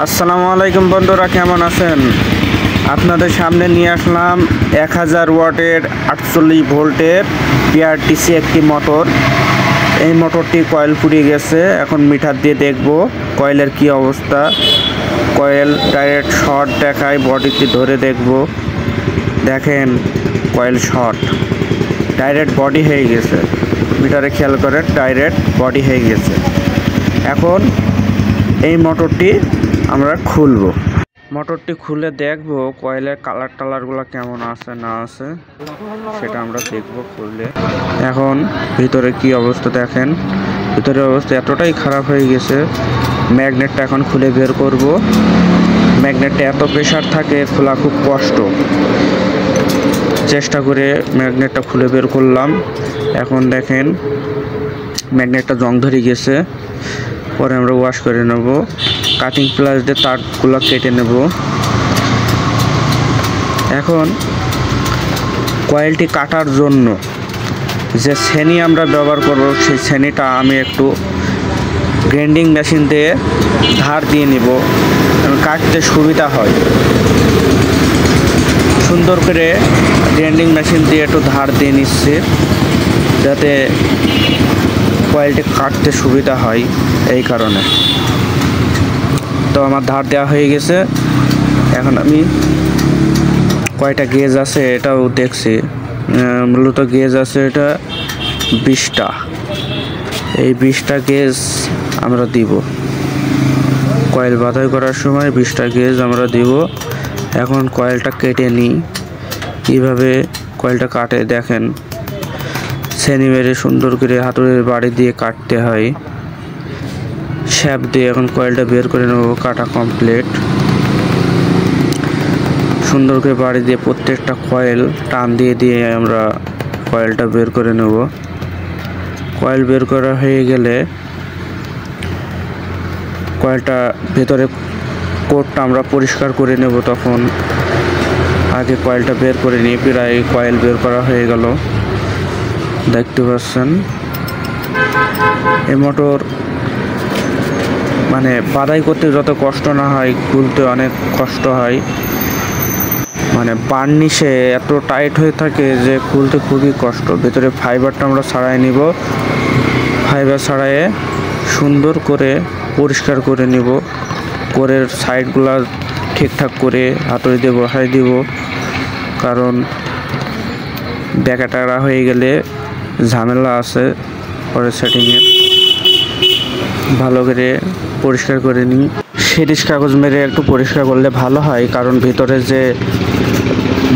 আসসালামু আলাইকুম বন্ধুরা, কেমন আছেন? আপনাদের সামনে নিয়ে আসলাম 1000 ওয়াটের 48 ভোল্টের পিআরটিসি একটি মোটর। এই মোটরটি কয়েল পুড়িয়ে গেছে। এখন মিটার দিয়ে দেখব কয়েলের কি অবস্থা। কয়েল ডাইরেক্ট শর্ট দেখায়, বডিটি ধরে দেখব। দেখেন কয়েল শর্ট, ডাইরেক্ট বডি হয়ে গেছে। মিটারে খেয়াল করেন, ডাইরেক্ট বডি হয়ে গেছে। এখন এই মোটরটি আমরা খুলব। মোটরটি খুলে দেখব কয়েলের কালার টালারগুলো কেমন আছে না আছে, সেটা আমরা দেখব খুললে। এখন ভিতরে কি অবস্থা দেখেন, ভিতরের অবস্থা এতটাই খারাপ হয়ে গেছে। ম্যাগনেটটা এখন খুলে বের করব। ম্যাগনেটটা এত প্রেশার থাকে, খোলা খুব কষ্ট। চেষ্টা করে ম্যাগনেটটা খুলে বের করলাম। এখন দেখেন ম্যাগনেটটা জং ধরে গেছে। পরে আমরা ওয়াশ করে নেব। কাটিং প্লাস দিয়ে তারগুলো কেটে নেব। এখন কয়েলটি কাটার জন্য যে ছেনি আমরা ব্যবহার করব, সেই ছেনিটা আমি একটু গ্রাইন্ডিং মেশিন দিয়ে ধার দিয়ে নিব, কাটতে সুবিধা হয়। সুন্দর করে গ্রাইন্ডিং মেশিন দিয়ে একটু ধার দিয়ে নিচ্ছে, যাতে কয়েলটি কাটতে সুবিধা হয়, এই কারণে। তো আমার ধার দেওয়া হয়ে গেছে। এখন আমি কয়টা গেজ আছে এটাও দেখছি। মূলত গেজ আছে এটা 20টা। এই 20টা গেজ আমরা দিব কয়েল বাঁধাই করার সময়। 20টা গেজ আমরা দিব। এখন কয়েলটা কেটে নিই। কীভাবে কয়েলটা কাটে দেখেন, ছেনি মেরে সুন্দর করে হাতুড়ির বাড়ি দিয়ে কাটতে হয়, শ্যাপ দিয়ে। এখন কয়েলটা বের করে নেব। কাটা কমপ্লিট। সুন্দর করে বাড়ি দিয়ে প্রত্যেকটা কয়েল টান দিয়ে দিয়ে আমরা কয়েলটা বের করে নেব। কয়েল বের করা হয়ে গেলে কয়েলটা ভেতরে কোটটা আমরা পরিষ্কার করে নেব। তখন আগে কয়েলটা বের করে নিই। প্রায় কয়েল বের করা হয়ে গেল, দেখতে পাচ্ছেন। এই মোটর মানে বাঁধাই করতে যত কষ্ট না হয়, খুলতে অনেক কষ্ট হয়। মানে বার্নিশে এত টাইট হয়ে থাকে যে খুলতে খুবই কষ্ট। ভেতরে ফাইবারটা আমরা ছাড়াই নিব। ফাইবার ছাড়াইয়ে সুন্দর করে পরিষ্কার করে নিব। কোরের সাইডগুলো ঠিকঠাক করে হাতুড়ি দিয়ে বসাই দিব, কারণ ব্যাকাটারা হয়ে গেলে ঝামেলা আছে পরে সেটিংয়ে। ভালো করে পরিষ্কার করে নিই। সিরিজ কাগজ মেরে একটু পরিষ্কার করলে ভালো হয়, কারণ ভিতরে যে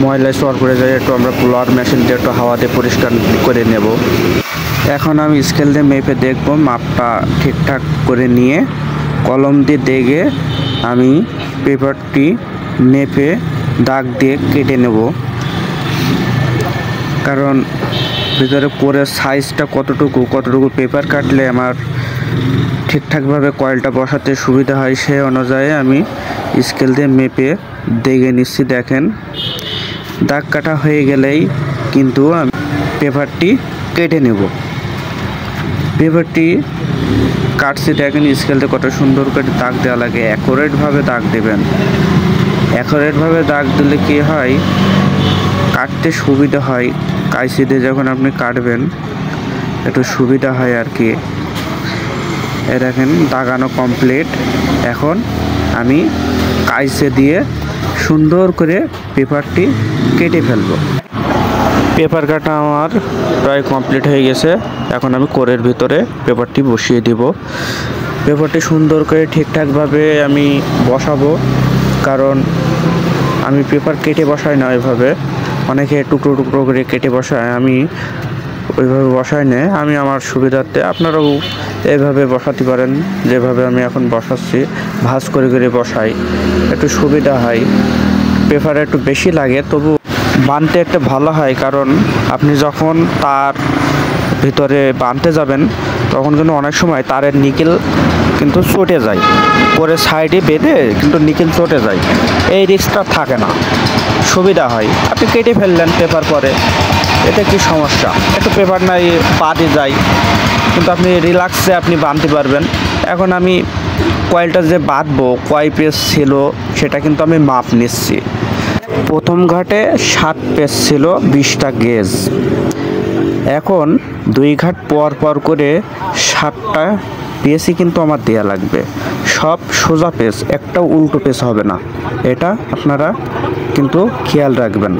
ময়লা স্টোর করে যায়, একটু আমরা ব্লোয়ার মেশিন দিয়ে একটু হাওয়া দিয়ে পরিষ্কার করে নেব। এখন আমি স্কেল দিয়ে মেপে দেখব, মাপটা ঠিকঠাক করে নিয়ে কলম দিয়ে দেখে আমি পেপারটি মেপে দাগ দিয়ে কেটে নেব। কারণ ভিতরে কোরের সাইজটা কতটুকু পেপার কাটলে আমার ঠিকঠাকভাবে কয়েলটা বসাতে সুবিধা হয়, সেই অনুযায়ী আমি স্কেল দিয়ে মেপে দেখে নিচ্ছি। দেখেন দাগ কাটা হয়ে গেলেই কিন্তু আমি পেপারটি কেটে নেব। পেপারটি কাটছি, দেখেন স্কেলতে কত সুন্দর করে দাগ দেওয়া লাগে। অ্যাকুরেটভাবে দাগ দেবেন। অ্যাকুরেটভাবে দাগ দিলে কী হয়, কাটতে সুবিধা হয়। কাঁচি দিয়ে যখন আপনি কাটবেন একটু সুবিধা হয় আর কি। এ দেখেন দাগানো কমপ্লিট। এখন আমি কাঁচি দিয়ে সুন্দর করে পেপারটি কেটে ফেলব। পেপার কাটা আমার প্রায় কমপ্লিট হয়ে গেছে। এখন আমি কোরের ভিতরে পেপারটি বসিয়ে দিব। পেপারটি সুন্দর করে ঠিকঠাকভাবে আমি বসাবো, কারণ আমি পেপার কেটে বসাই না ওইভাবে। অনেকে টুকরো টুকরো করে কেটে বসায়, আমি ওইভাবে বসাই না। আমি আমার সুবিধার্থে, আপনারাও এইভাবে বসাতে পারেন যেভাবে আমি এখন বসাচ্ছি। ভাঁজ করে করে বসাই, একটু সুবিধা হয়। পেপার একটু বেশি লাগে, তবু বানতে একটু ভালো হয়। কারণ আপনি যখন তার ভিতরে বানতে যাবেন, তখন কিন্তু অনেক সময় তারের নিকেল কিন্তু চটে যায়। পরে সাইডে বেঁধে কিন্তু নিকেল চটে যায়, এই রিস্কটা থাকে না, সুবিধা হয়। আপনি কেটে ফেললেন পেপার, পরে এতে কি সমস্যা, একটু পেপার নাই বাদে যায়, কিন্তু আপনি রিল্যাক্সে আপনি বানতে পারবেন। এখন আমি কয়েলটা যে বাঁধবো কয় পেজ ছিল সেটা কিন্তু আমি মাপ নিচ্ছি। প্রথম ঘাটে 7 পেজ ছিল 20টা গেজ। এখন 2 ঘাট পর পর করে 7টা পেজই কিন্তু আমার দেয়া লাগবে। সব সোজা পেজ, একটাও উল্টো পেজ হবে না, এটা আপনারা কিন্তু খেয়াল রাখবেন।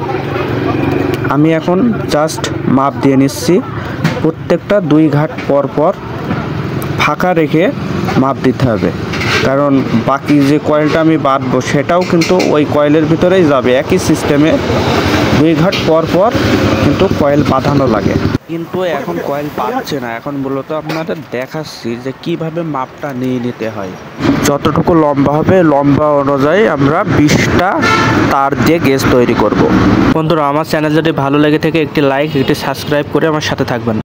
আমি এখন জাস্ট মাপ দিয়ে নিচ্ছি। প্রত্যেকটা 2 ঘাট পর পর ফাঁকা রেখে মাপ দিতে হবে, কারণ বাকি যে কয়েলটা আমি বাঁধবো সেটাও কিন্তু ওই কয়েলের ভিতরেই যাবে। একই সিস্টেমে 2 ঘাট পর পর কিন্তু কয়েল বাঁধানো লাগে। কিন্তু এখন কয়েল পাচ্ছে না, এখন মূলত আপনাদের দেখাচ্ছি যে কিভাবে মাপটা নিয়ে নিতে হয়। যতটুকু লম্বা হবে লম্বা অনুযায়ী আমরা 20টা তার দিয়ে গেজ তৈরি করব। বন্ধুরা, আমার চ্যানেল যদি ভালো লেগে থাকে একটি লাইক, একটি সাবস্ক্রাইব করে আমার সাথে থাকবেন।